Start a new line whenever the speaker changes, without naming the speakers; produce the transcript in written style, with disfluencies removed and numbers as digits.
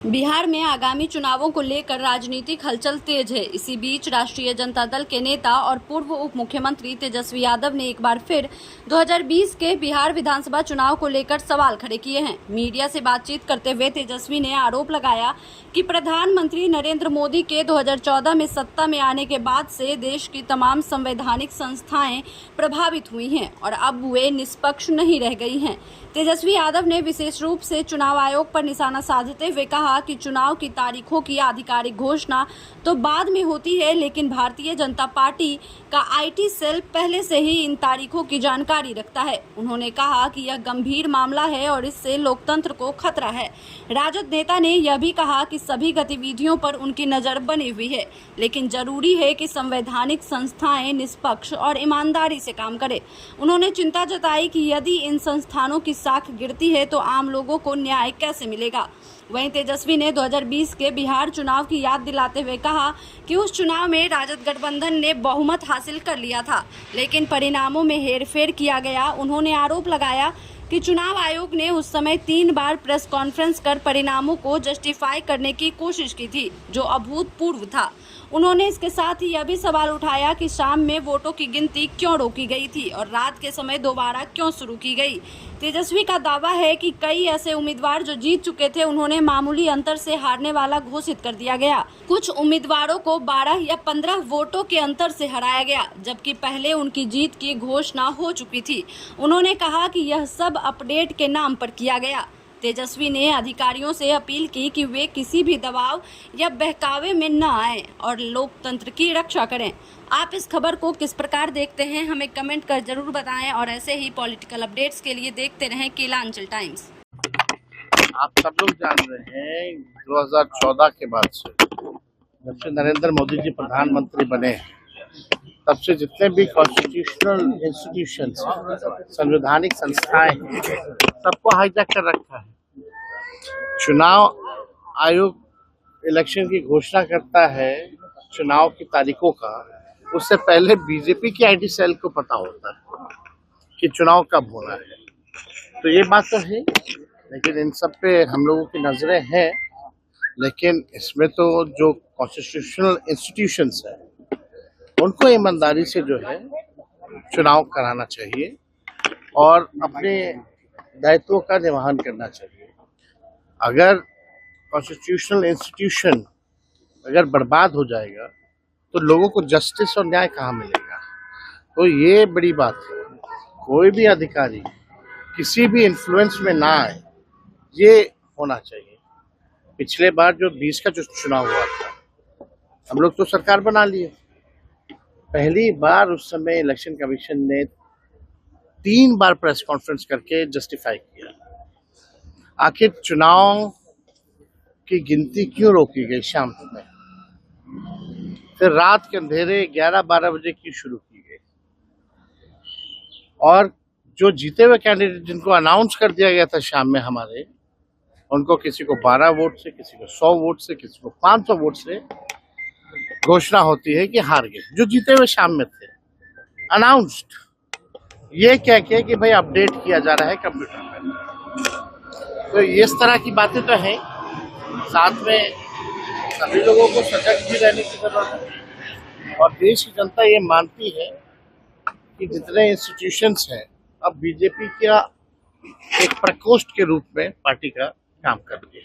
बिहार में आगामी चुनावों को लेकर राजनीतिक हलचल तेज है। इसी बीच राष्ट्रीय जनता दल के नेता और पूर्व उप मुख्यमंत्री तेजस्वी यादव ने एक बार फिर 2020 के बिहार विधानसभा चुनाव को लेकर सवाल खड़े किए हैं। मीडिया से बातचीत करते हुए तेजस्वी ने आरोप लगाया कि प्रधानमंत्री नरेंद्र मोदी के 2014 में सत्ता में आने के बाद से देश की तमाम संवैधानिक संस्थाएं प्रभावित हुई हैं और अब वे निष्पक्ष नहीं रह गई हैं। तेजस्वी यादव ने विशेष रूप से चुनाव आयोग पर निशाना साधते हुए कहा कि चुनाव की तारीखों की आधिकारिक घोषणा तो बाद में होती है, लेकिन भारतीय जनता पार्टी का आईटी सेल पहले से ही इन तारीखों की जानकारी रखता है। उन्होंने कहा कि यह गंभीर मामला है और इससे लोकतंत्र को खतरा है। राजद नेता ने यह भी कहा कि सभी गतिविधियों पर उनकी नजर बनी हुई है, लेकिन जरूरी है कि संवैधानिक संस्थाएं निष्पक्ष और ईमानदारी से काम करें। उन्होंने चिंता जताई कि यदि इन संस्थानों की साख गिरती है तो आम लोगों को न्याय कैसे मिलेगा। वहीं तेजस्वी ने 2020 के बिहार चुनाव की याद दिलाते हुए कहा कि उस चुनाव में राजद गठबंधन ने बहुमत हासिल कर लिया था, लेकिन परिणामों में हेरफेर किया गया। उन्होंने आरोप लगाया कि चुनाव आयोग ने उस समय 3 बार प्रेस कॉन्फ्रेंस कर परिणामों को जस्टिफाई करने की कोशिश की थी, जो अभूतपूर्व था। उन्होंने इसके साथ ही यह भी सवाल उठाया कि शाम में वोटों की गिनती क्यों रोकी गई थी और रात के समय दोबारा क्यों शुरू की गई। तेजस्वी का दावा है कि कई ऐसे उम्मीदवार जो जीत चुके थे उन्होंने मामूली अंतर से हारने वाला घोषित कर दिया गया। कुछ उम्मीदवारों को 12 या 15 वोटों के अंतर से हराया गया, जबकि पहले उनकी जीत की घोषणा हो चुकी थी। उन्होंने कहा कि यह सब अपडेट के नाम पर किया गया। तेजस्वी ने अधिकारियों से अपील की कि वे किसी भी दबाव या बहकावे में न आएं और लोकतंत्र की रक्षा करें। आप इस खबर को किस प्रकार देखते हैं, हमें कमेंट कर जरूर बताएं और ऐसे ही पॉलिटिकल अपडेट्स के लिए देखते रहें किलांचल टाइम्स।
आप सब लोग जान रहे हैं 2014 के बाद से जब से नरेंद्र मोदी जी प्रधानमंत्री बने तब से जितने भी कॉन्स्टिट्यूशनल इंस्टीट्यूशंस संवैधानिक संस्थाएं हैं सबको हाईजैक कर रखा है। चुनाव आयोग इलेक्शन की घोषणा करता है चुनाव की तारीखों का, उससे पहले बीजेपी की आईटी सेल को पता होता है कि चुनाव कब होना है। तो ये बात तो है, लेकिन इन सब पे हम लोगों की नजरें हैं। लेकिन इसमें तो जो कॉन्स्टिट्यूशनल इंस्टीट्यूशंस है उनको ईमानदारी से जो है चुनाव कराना चाहिए और अपने दायित्वों का निर्वहन करना चाहिए। अगर कॉन्स्टिट्यूशनल इंस्टीट्यूशन अगर बर्बाद हो जाएगा तो लोगों को जस्टिस और न्याय कहाँ मिलेगा। तो ये बड़ी बात है, कोई भी अधिकारी किसी भी इन्फ्लुएंस में ना आए, ये होना चाहिए। पिछले बार जो 20 का जो चुनाव हुआ था, हम लोग तो सरकार बना लिए। पहली बार उस समय इलेक्शन कमीशन ने 3 बार प्रेस कॉन्फ्रेंस करके जस्टिफाई किया। आखिर चुनाव की गिनती क्यों रोकी गई शाम में, फिर रात के अंधेरे 11-12 बजे की शुरू की गई और जो जीते हुए कैंडिडेट जिनको अनाउंस कर दिया गया था शाम में हमारे, उनको किसी को 12 वोट से, किसी को 100 वोट से, किसी को 500 वोट से घोषणा होती है कि हार गए जो जीते हुए शाम में थे। अनाउंस्ड ये कह के कि भाई अपडेट किया जा रहा है कंप्यूटर में। तो इस तरह की बातें तो हैं। साथ में सभी लोगों को सजग भी रहने की जरूरत है और देश की जनता ये मानती है कि जितने इंस्टीट्यूशंस हैं अब बीजेपी का एक प्रकोष्ठ के रूप में पार्टी का काम कर रही है।